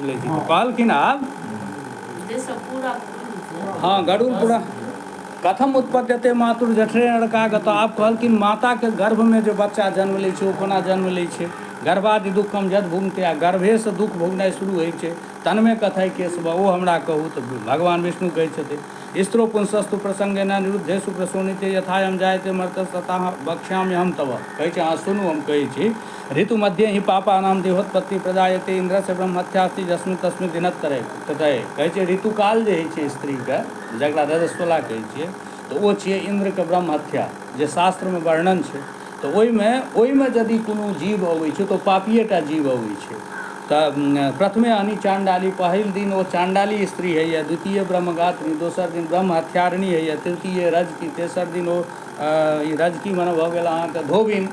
कहलखिन आब हाँ गरुड़ पूरा कथम उत्पद्यते मातुर जठरे नरकागत। आप कहलखिन माता के गर्भ में जो बच्चा जन्म लै छै ओ कोना जन्म लै छै। गर्भादि दुःखम जद भुगते आ गर्भे से दुख भोगनाइ शुरू होइ छै। तन्मे कथय केशव ओ हमरा कहू तऽ भगवान विष्णु कहै छथिन स्त्रो पुंसस्तु प्रसंगेन निरुद्धेषु प्रसूनिते यथायम जायते मर्तस् तथा वक्ष्यामि हम तव। कहै छै अहाँ सुनू हम कहै छी ऋतु मध्ये ही पापानाम देहोत्पत्ति प्रजायते इंद्रस्य ब्रह्महत्यास्ति जस्मिन् तस्मिन् दिनत्रये ततये। कहै छै ऋतुकाल जे होइ छै स्त्रीके जकरा रजस्वला कहै छियै तऽ ओ छियै इन्द्रके ब्रह्महत्या जे शास्त्रमे वर्णन छै। तऽ ओहिमे यदि कोनो जीव अबै छै तऽ ओ पापिएटा जीव अबै छै। तऽ प्रथमे अनी चाण्डाली पहिल दिन ओ चाण्डाली स्त्री होइए, द्वितीय ब्रह्मगात्री, दोसर दिन ब्रह्म हत्यारिणी होइए, तृतीय रजकी, तेसर दिन ओ ई रजकी मने भऽ गेल अहाँके धोबिन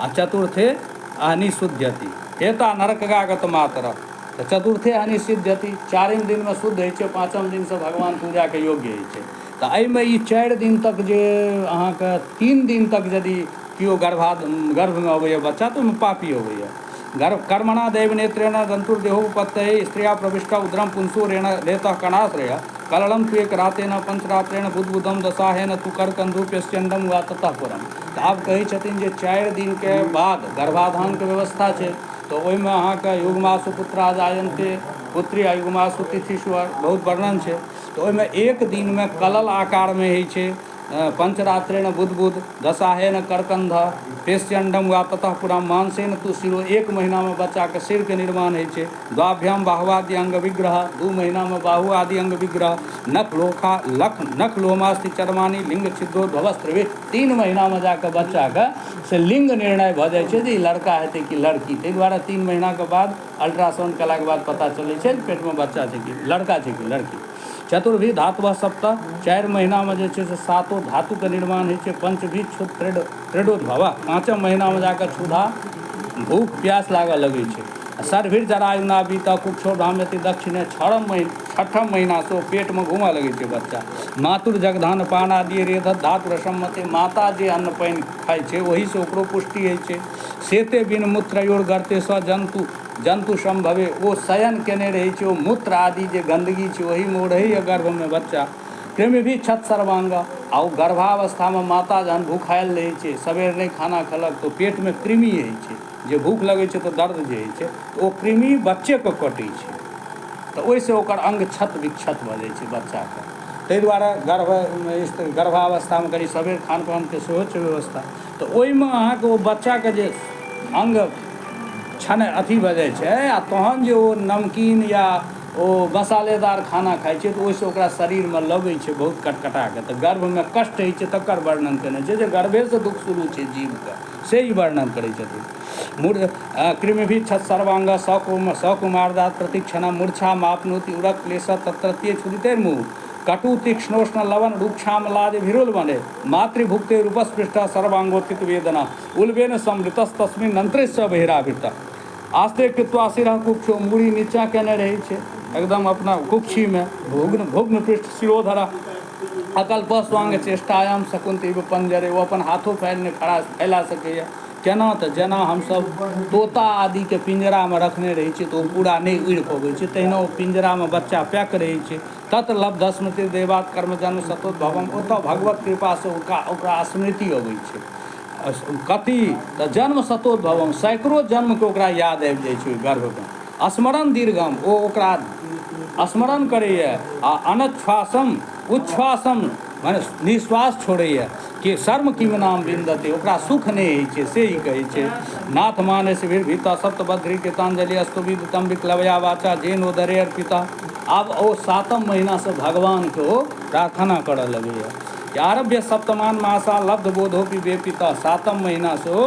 आ चतुर्थे अहनि शुद्ध्यति हेता नरकगागत मातर। तऽ चतुर्थे अहनि सिद्ध्यति चारिम दिनमे शुद्ध होइ छै, पाँचम दिनसँ भगवान पूजाके योग्य होइ छै। तऽ एहिमे ई 4 दिन तक जे अहाँके 3 दिन तक यदि केओ गर्भमे अबैए बच्चा तऽ ओहिमे पापी अबैए। कर्मणा दैव नेत्रेण दन्तुर्देहोपत्तये स्त्रिया प्रविष्टा उदरम पुंसो रेण रेतः कणाश्रय कललम तु एक रातेन पंचरात्रेण बुद्बुदम दशाहेन तु करकंधुप्यस्यंडम वा ततः पुरम। तऽ आब कहै छथिन जे 4 दिनके बाद गर्भाधानके व्यवस्था छै। तऽ ओहिमे अहाँके युग्मासु पुत्रा जायन्ते पुत्री आ युग्मासु तिथिषु बहुत वर्णन छै। तऽ ओहिमे एक दिनमे कलल आकारमे होइ छै पंचरात्रेण बुद्बुद दशाहेन करकंध पेस्यंडम वा ततः पुरा मांसेन तु शिरो। 1 महीनामे बच्चाके सिरके निर्माण होइ छै। द्वाभ्याम बाहुआदि अंग विग्रह 2 महीनामे बाहु आदि अंग विग्रह नख लोमास्ति चर्मानी लिंग छिद्रोद्भवस्त्रवे 3 महीनामे जाकऽ बच्चाके से लिंग निर्णय भऽ जाइ छै जे ई लड़का हेतै कि लड़की। ताहि दुआरे 3 महीनाके बाद अल्ट्रासाउंड कयलाके बाद पता चलै छै पेटमे बच्चा छै कि लड़का छै कि लड़की। चतुर्भी धातु सप्त 4 महीनामे जे छै से 7 धातुके निर्माण होइ छै। पंचभी क्षुद त्रेडोद्भव 5म महीनामे जाकऽ क्षुधा भूख प्यास लागऽ लगै छै। सर्भिर जरायुना बीता कुक्षो भ्राम्यति दक्षिणे 6ठम महीनासँ पेटमे घूमऽ लगै छै बच्चा। मातुर जगधान पान आदि रेध धातु रसम्मते माता जे अन्न पानि खाइ छै ओहिसँ ओकरो पुष्टि होइ छै। सेते बिन मूत्रयोर गर्ते स जन्तु सम्भवे ओ शयन केने रहै छै। ओ मूत्र आदि जे गन्दगी छै ओहिमे ओ रहैए गर्भमे बच्चा। कृमि भी छत सर्वांग आ ओ गर्भावस्थामे माता जहन भूखायल रहै छै सबेर नहि खाना खेलक तऽ पेटमे कृमि होइ छै जे भूख लगै छै तऽ दर्द जे होइ छै ओ कृमि बच्चेके कटै छै। तऽ ओहिसँ ओकर अङ्ग क्षत विक्षत भऽ जाइ छै बच्चाके। ताहि दुआरे गर्भावस्थामे कनि सबेर खान पानके सेहो छै व्यवस्था। तऽ ओहिमे अहाँके ओ बच्चाके जे अङ्ग अथी भऽ जाइ छै आ तहन जे ओ नमकीन या ओ मसालेदार खाना खाइ छै तऽ ओहिसँ ओकरा शरीरमे लगै छै बहुत कटकटाके। तऽ गर्भमे कष्ट होइ छै तकर वर्णन केने छै जे गर्भेसँ दुःख शुरू छै जीवके से ई वर्णन करै छथिन। कृमिभि छत सर्वांग सकुमारदात प्रतीक्षण मूर्छा मापनोति उरक क्लेश तत्रत्ये क्षुदितेर्मुः कटु तीक्ष्णोष्ण लवन रूक्षामलादि भिरुल बने मातृभुक्ते रूपस्पृष्ट सर्वांगोत्थित वेदना उल्बेन समृतस्तस्मिन् नंत्रेश्च बहिरावृत। आस्ते कृत्वा शिरः कुक्षो मूड़ी नीचा केने रहै छै एकदम अपना कुक्षीमे भुग्न पृष्ठ शिरोधरा अकल्प स्वांग चेष्टायाम शकुंतैव पंजरे। ओ अपन हाथो पैर नहि फैला सकैए। केना तऽ जेना हमसब तोता आदिके पिंजरामे रखने रहै छियै तऽ ओ पूरा नहि उड़ि पबै छै तहिना ओ पिंजरामे बच्चा पैक रहै छै। तत् लब्ध स्मृति देवात कर्म जन्म सतोद्भवम ओतऽ भगवत कृपासँ ओकरा स्मृति अबै छै। कथी तऽ जन्म सतोद्भवम सैकड़ों जन्मके ओकरा याद आबि जाइ छै ओहि गर्भमे। स्मरण दीर्घम ओ ओकरा स्मरण करैए आ अनच्छ्वासम उच्छ्वासम मने निश्वास छोड़ैए कि शर्म किम नाम विन्दते ओकरा सुख नहि होइ छै से ई कहै छै। नाथ मानस भीता सप्तभद्री कृतांजलि अस्तुविदितम विक्लवया वाचा जेन ओदरे अर्पिता। आब ओ 7म महीनासँ भगवानके ओ प्रार्थना करऽ लगैए। आरभ्य सप्तमान मासा लब्ध बोधोपि वेपिता 7म महीनासँ ओ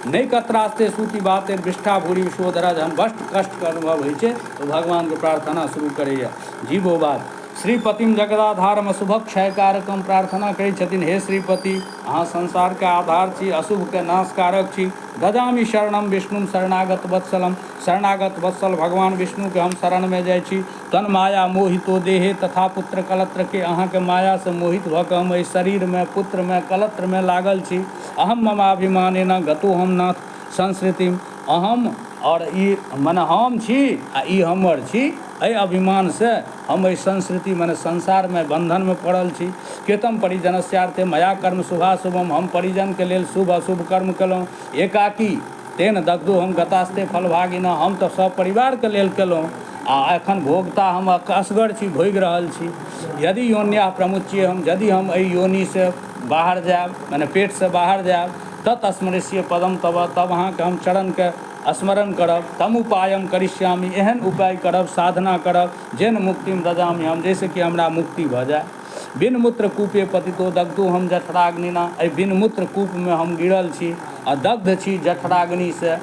नहि कत्रास्ते सूति बातेर विष्ठा भूरी विशोधरा जहन कष्ट अनुभव होइ छै तऽ भगवानके प्रार्थना शुरू करैए। जीवो बात श्रीपतिम जगदाधारम शुभ क्षयकारकम प्रार्थना करै छथिन हे श्रीपति अहाँ संसारके आधार छी अशुभके नाशकारक छी। ददामि शरणम विष्णुम शरणागत वत्सलम शरणागत वत्सल भगवान विष्णुके हम शरणमे जाइ छी। तन माया मोहितो देहे तथा पुत्र कलत्रके अहाँके मायासँ मोहित भऽ कऽ हम एहि शरीरमे पुत्रमे कलत्रमे लागल छी। अहम ममाभिमानेन गतो हम नाथ संस्कृतिम और ई मने हम छी आ ई हमर छी, एहि अभिमान से हम एहि संस्कृति मने संसार में बंधन में पड़ल छी। केतम परिजनस्यार्थे मया कर्म शुभाशुभम, हम परिजन के लेल शुभ अशुभ कर्म केलहुँ। एकाकी तेन दग्धो हम गतास्ते फलभागिना, हम तऽ सब परिवार के लेल केलहुँ आ एखन भोगता हम असगर छी, भोगि रहल छी। यदि योन्या प्रमुच्य, हम यदि हम एहि योनि से बाहर जायब मने पेट से बाहर जायब, तत् स्मृष्य पदम तब, तब अहाँके हम चरणके स्मरण करब। तम उपायम करिष्यामि, एहन उपाय करब, साधना करब, जेन मुक्तिम ददामि, हम जैसे कि हमरा मुक्ति भऽ जाए। बिन मूत्र कूपे पतितो दग्धो हम जठराग्निना, एहि बिन मूत्र कूपमे हम गिरल छी आ दग्ध छी जठराग्नि से।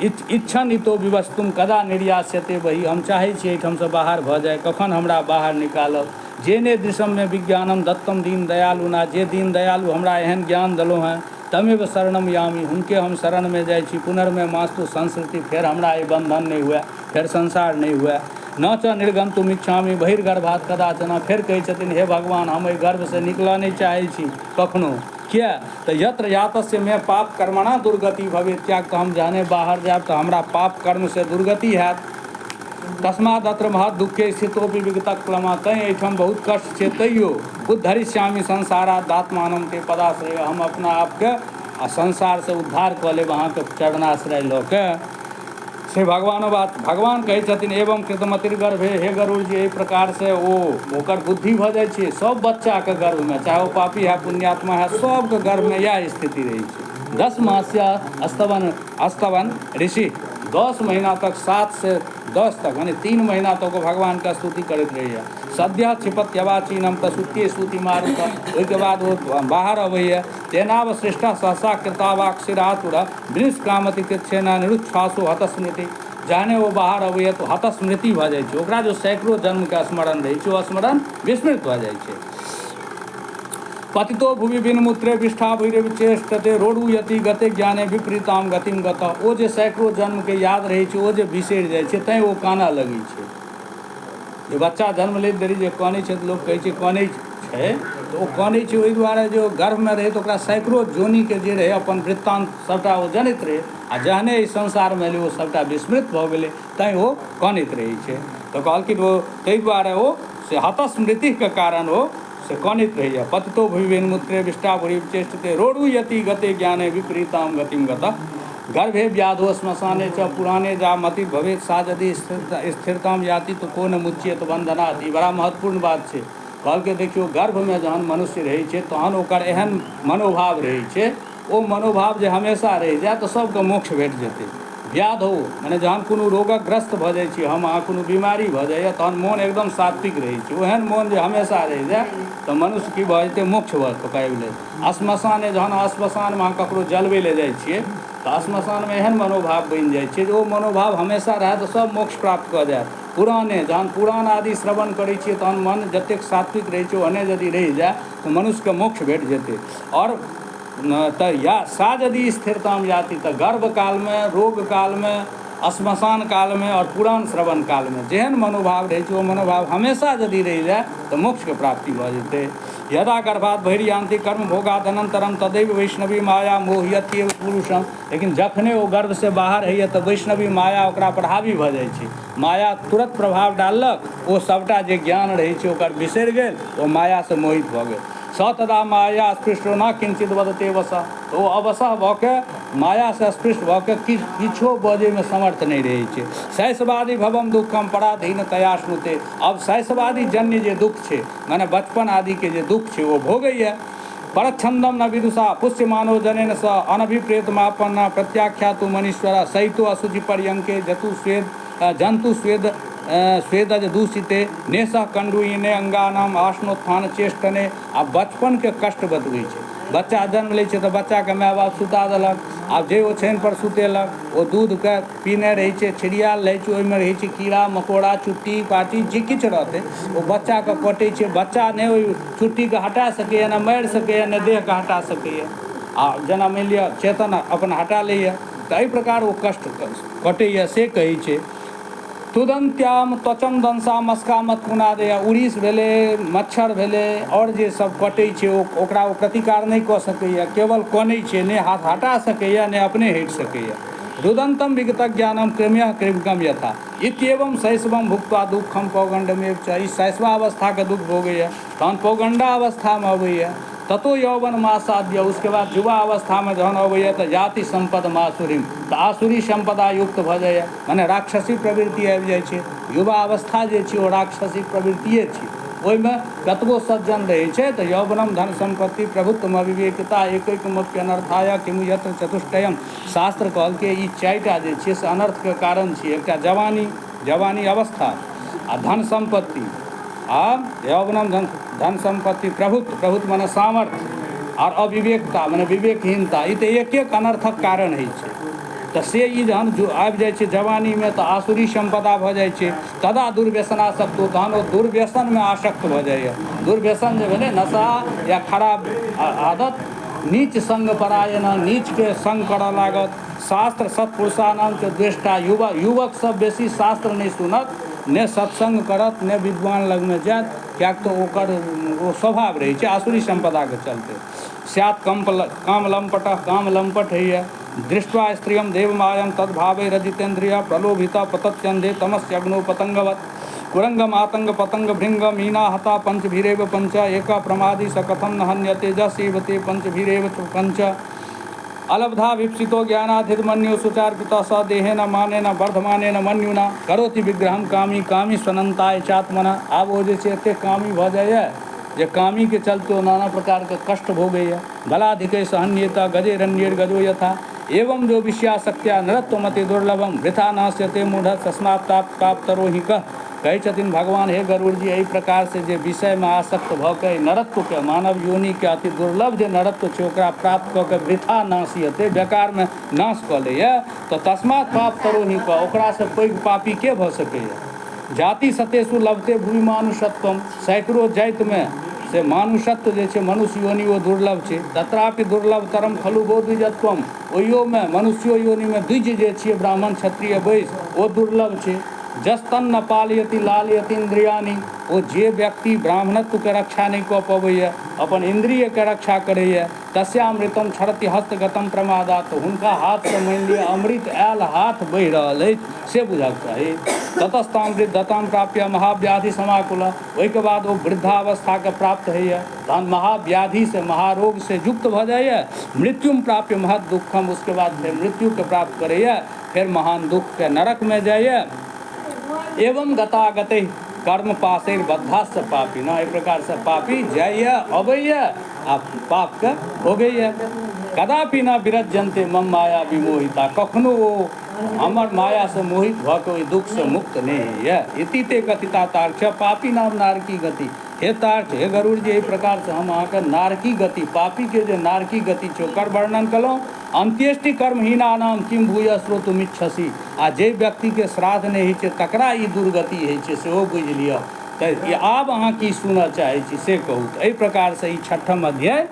इच्छन इतो विवस्तुम कदा निर्यास्यते बही, हम चाहै छी एहिठामसँ बाहर भऽ जाए, कखन हमरा बाहर निकालब। जेने दिशममे विज्ञानम दत्तम दीन दयालुना, जे दीन दयालु हमरा एहन ज्ञान देलहुँ हैं, तमेव शरणम यामी, हुनके हम शरणमे जाइ छी। पुनर्मे मास्तु संस्कृति, फेर हमरा ई बंधन नहि हुए, फेर संसार नहि हुए। न च निर्गन्तुम इच्छामि बहिर्गर्भात् कदाचन, फेर कहै छथिन हे भगवान हम एहि गर्भसँ निकलऽ नहि चाहै छी कखनो। किया तऽ यत्र यातस्य में पाप कर्मणा दुर्गति भवेत्, कियाक तऽ हम जहने बाहर जायब तऽ हमरा पाप कर्म से दुर्गति हैत। तस्मात् अत्र महत् दुःखे स्थितोपि विगतः क्लमा, तैं एहिठाम बहुत कष्ट छै, तैयो उद्धरिष्यामि संसारात् आत्मानं ते पदाश्रय, हम अपना आपके आ संसार से उद्धार कऽ लेब अहाँके चरणाश्रय लऽ के। से भगवान कहै छथिन एवं कृतमतिर गर्भे, हे गरुड़ जी एहि प्रकार से ओकर बुद्धि भऽ जाइ छै। सब बच्चाके गर्भमे, चाहे ओ पापी है पुण्यात्मा है, सबके गर्भमे इएह स्थिति रहै छै। 10 मास्य स्तवन ऋषि, 10 महीना तक 7 से 10 तक यानी 3 महीना तक भगवान का स्तुति करैत रहैए। सद्य क्षिपत्यवाचीनम तसुत्ये स्तुति मारुत, ओहिके बाद वो बाहर अबैए। तेनावशिष्ट सहसा कृतावाक्षिरातुर वृषकामति कृच्छेना निरुच्छ्वासो हतस्मृति, जहने वो बाहर अबैए तो हतस्मृति भऽ जाइ छै, ओकरा जो सैकड़ों जन्मके स्मरण रहै छै, ओ स्मरण विस्मृत भऽ जाइ छै। पतितो भुवि बिन मूत्रे विष्ठा भूरिचेष्टते रोडुयति गते ज्ञाने विपरीताम गतिम गतः, ओ जे सैकड़ों जन्मके याद रहै छै, ओ जे बिसरि जाइ छै, तैँ ओ कानऽ लगै छै। जे बच्चा जन्म लैत देरी जे कानै छै तऽ लोक कहै छै कानै छै, तऽ ओ कानै छै ओहि दुआरे जे ओ गर्भमे रहै तऽ ओकरा सैकड़ों जोनिके जे रहै अपन वृत्तान्त सबटा ओ जनैत रहै, आ जहने एहि संसारमे एलै ओ सबटा विस्मृत भऽ गेलै, तैँ ओ कानैत रहै छै। तऽ कहलखिन ओ ताहि दुआरे ओ से हतस्मृतिके कारण ओ से कानैत रहैए। पतितो भुविबेन मूत्रे विष्ठा भूरिचेष्टते रोडुयति गते ज्ञाने विपरीताम गतिम गतः, गर्भे व्याधो श्मशाने च पुराणे जा मति भवेत, सा यदि स्थिरताम याति तो को न मुच्येत बंधनात्। ई बड़ा महत्वपूर्ण बात छै। कहलकै देखियौ गर्भमे जहन मनुष्य रहै छै तहन ओकर एहन मनोभाव रहै छै, ओ मनोभाव जे हमेशा रहि जाए तऽ सबके मोक्ष भेट जेतै। व्याध हो मने जहन कोनो रोगक ग्रस्त भऽ जाइ छी, हम अहाँ कोनो बीमारी भऽ जाइए, तहन मोन एकदम सात्विक रहै छै। ओहन मोन जे हमेशा रहि जाए तऽ मनुष्य की भऽ जेतै, मोक्ष पाबि लेत। श्मशाने जहन श्मशानमे अहाँ ककरो जलबै लए जाइ छियै तऽ श्मशानमे एहन मनोभाव बनि जाइ छै जे ओ मनोभाव हमेशा रहै तऽ सब मोक्ष प्राप्त कऽ जायत। पुराणे जहन पुराण आदि श्रवण करै छियै तहन मन जतेक सात्विक रहै छै ओहने यदि रहि जाए तऽ मनुष्यके मोक्ष भेट जेतै। और तऽ या सा यदि स्थिरताम याति, तऽ गर्भ कालमे, रोग कालमे, श्मशान कालमे और पुराण श्रवण कालमे जेहन मनोभाव रहै छै ओ मनोभाव हमेशा यदि रहि जाए तऽ मोक्षके प्राप्ति भऽ जेतै। यदा गर्भात् बहिर्यान्ति कर्म भोगात् अनन्तरम तदैव वैष्णवी माया मोहयत्येव पुरुषम, लेकिन जखने ओ गर्भ से बाहर होइए तऽ वैष्णवी माया ओकरा पर हावी भऽ जाइ छै। माया तुरंत प्रभाव डाललक, ओ सबटा जे ज्ञान रहै छै ओकर बिसरि गेल, ओ मायासँ मोहित भऽ गेल। स तदा माया स्पृष्टो न किंचित वदते वसः, तऽ ओ अवसह भऽ के मायासँ स्पृष्ट भऽ के किछो बजैमे समर्थ नहि रहै छै। शैशवादी भवम दुःखम पराधीनतया श्नुते, अब शैशवादी जन्य जे दुःख छै माने बचपन आदिके जे दुःख छै ओ भोगैए। परच्छन्दम न विदुषा पुष्यमानो जनेन स अनभिप्रेतमापन्न प्रत्याख्यातु मनीश्वर सहितो असुचि पर्यंके जंतु स्वेदज दूषिते नेशः कंडुइने अंगानाम आश्नोत्थान चेष्टने। आब बचपनके कष्ट बतबै छै। बच्चा जन्म लै छै तऽ बच्चाके माय बाप सुता देलक, आब जे ओछैनपर सुतेलक, ओ दूधके पीने रहै छै, छिड़ियाल रहै छै, ओहिमे रहै छै कीड़ा मकोड़ा चुट्टी पाटी जे किछु रहतै ओ बच्चाके कटै छै। बच्चा नहि ओहि चुट्टीके हटा सकैए, नहि मारि सकैए, नहि देहके हटा सकैए, आ जेना मानि लिअ चेतन अपन हटा लैए, तऽ एहि प्रकार ओ कष्ट कटैए से कहै छै। तुदंत्याम त्वचम दंसा मस्का मत पुनादय, उड़ीस भेलै, मच्छर भेलै, और जे सब कटै छै ओकरा ओ प्रतिकार नहि कऽ सकैए, केवल कनै छै, नहि हाथ हटा सकैए नहि अपने हटि सकैए। रुदंतम विगतज्ञानम कृम्यः कृमिकम यथा इत्येवं शैशवम भुक्त्वा दुखम पौगंडमेव च। ई शैशवा अवस्था के दुख भोगैया, तहन पौगंडा अवस्था में अबैया, ततो यौवन मासाद्य, उसके बाद युवा अवस्था में जहन अबैया तो जाति संपद मासुरीम, तो आसुरी संपदा युक्त भ जाइए, माने राक्षसी प्रवृत्ति आबि जाइ छै। युवा अवस्था जे छै ओ राक्षसी प्रवृत्तिये छै, ओहिमे कतबो सज्जन रहै छै तऽ यौवनम धन संपत्ति प्रभुत्व अविवेकता एकैकमप्य अनर्थाय किमु यत्र चतुष्टयम। शास्त्र कहलकै ई चारिटा जे छै से अनर्थके कारण छियै, एकटा जवानी अवस्था आ धन संपत्ति आ यौवनम धन संपत्ति प्रभुत्व माने सामर्थ्य और अविवेकता माने विवेकहीनता, ई तऽ एक एक अनर्थक कारण होइ छै। तऽ से ई जहन आबि जाइ छै जवानीमे तऽ आसुरी संपदा भऽ जाइ छै, तदा दुर्व्यसनासक्तो, तहन ओ दुर्व्यसनमे आसक्त भऽ जाइए। दुर्व्यसन जे भेलै नशा या खराब आदत, नीच संग परायण, नीचके संग करऽ लागत। शास्त्र सत्पुरुषानाम च द्वेष्टा, युवक सब बेसी शास्त्र नहि सुनत, ने सत्संग करत, ने विद्वान लगमे जायत, किएक तऽ ओकर ओ स्वभाव रहै छै आसुरी संपदाके चलते। स्यात् काम लम्पट होइए, दृष्ट्वा स्त्रियम देवमायम तद्भावे रजितेन्द्रिय प्रलोभिता पतत्यन्धे तमस्यग्नो पतंगवत् कुरंगम आतंग पतंग भृंग मीना हता पंचभीरेव पंच एका प्रमादी स कथम न हन्यते जसेवते पंचभीरेव पंच अलब्धा विप्सितो ज्ञानाधिर्मन्यु सुचार्पिता स देहेन मानेन वर्धमानेन मन्युना करोति विग्रहम कामी कामी स्वनन्ताय चात्मना। आब ओ जे छै एतेक कामी भऽ जाइए जे कामी के चलते ओ नाना प्रकार के कष्ट भोगैया। बलाधिकै सहन्येता गजेरण्येर गजो यथा एवं जो विषयासक्त्या नरत्वमति दुर्लभम वृथा नास्यते मूढ़ तस्मात् तापतरोहि कह। कहै छथिन भगवान हे गरुड़ जी, एहि प्रकार से जे विषयमे आसक्त भऽ कऽ नरत्वके, मानव योनिके अति दुर्लभ जे नरत्व छै ओकरा प्राप्त कऽ के वृथा नाशियते, बेकारमे नाश कऽ लैए, तऽ तस्मात् तापतरोहि कह, ओकरासँ पैघ पापी के भऽ सकैए। जाति सतेषु लभते भूमि मानुषत्वम, सैकड़ों जातिमे से मानुषत्व जे छै मनुष्य योनि ओ दुर्लभ छै। तत्रापि दुर्लभतरम खलु गो द्विजत्वम, ओहियोमे मनुष्यो योनिमे द्विज जे छियै ब्राह्मण क्षत्रिय वैश्य ओ दुर्लभ छै। जस्तन्न पालयति लालयति इन्द्रियाणि, ओ जे व्यक्ति ब्राह्मणत्वके रक्षा नहि कऽ पबैए, अपन इंद्रियके रक्षा करैए, तस्यामृतम क्षरति हस्तगतम प्रमादात, हुनका हाथसँ मानि लिअ अमृत आयल हाथ बहि रहल अछि से बुझक चाही। ततस्तामृत दताम प्राप्य महाव्याधि समाकुल, ओहिके बाद ओ वृद्धावस्थाके प्राप्त होइए, तहन महाव्याधि से महारोग से युक्त भऽ जाइए। मृत्युम प्राप्य महत दुखम, उसके बाद फिर मृत्युके प्राप्त करैए, फिर महान दुखके नरकमे जाइए। एवं गतागते कर्म पाशेर बद्धास्य पापी न, एहि प्रकार से पापी जाइए अबैए आ पापके भोगैए। कदापि न विरज्यन्ते मम माया विमोहिता, कखनो ओ हमर माया से मोहित भऽ कऽ ओहि दुख से मुक्त नहि होइए। इति ते कथिता तार्क्ष्य पापी नाम नारकी गति। हे तार्क्ष्य, हे गरुड़ जी, एहि प्रकार से हम अहाँके नारकी गति, पापी के जे नारकी गति छै ओकर वर्णन केलहुँ। अंत्येष्टि कर्महीना नाम किम भूय श्रोतुमिच्छसि, आ जे व्यक्तिके श्राद्ध नहि होइ छै तकरा ई दुर्गति होइ छै सेहो बुझि लिअ। तऽ आब अहाँ की सुनऽ चाहै छी से कहू। तऽ एहि प्रकार से ई 6ठम अध्याय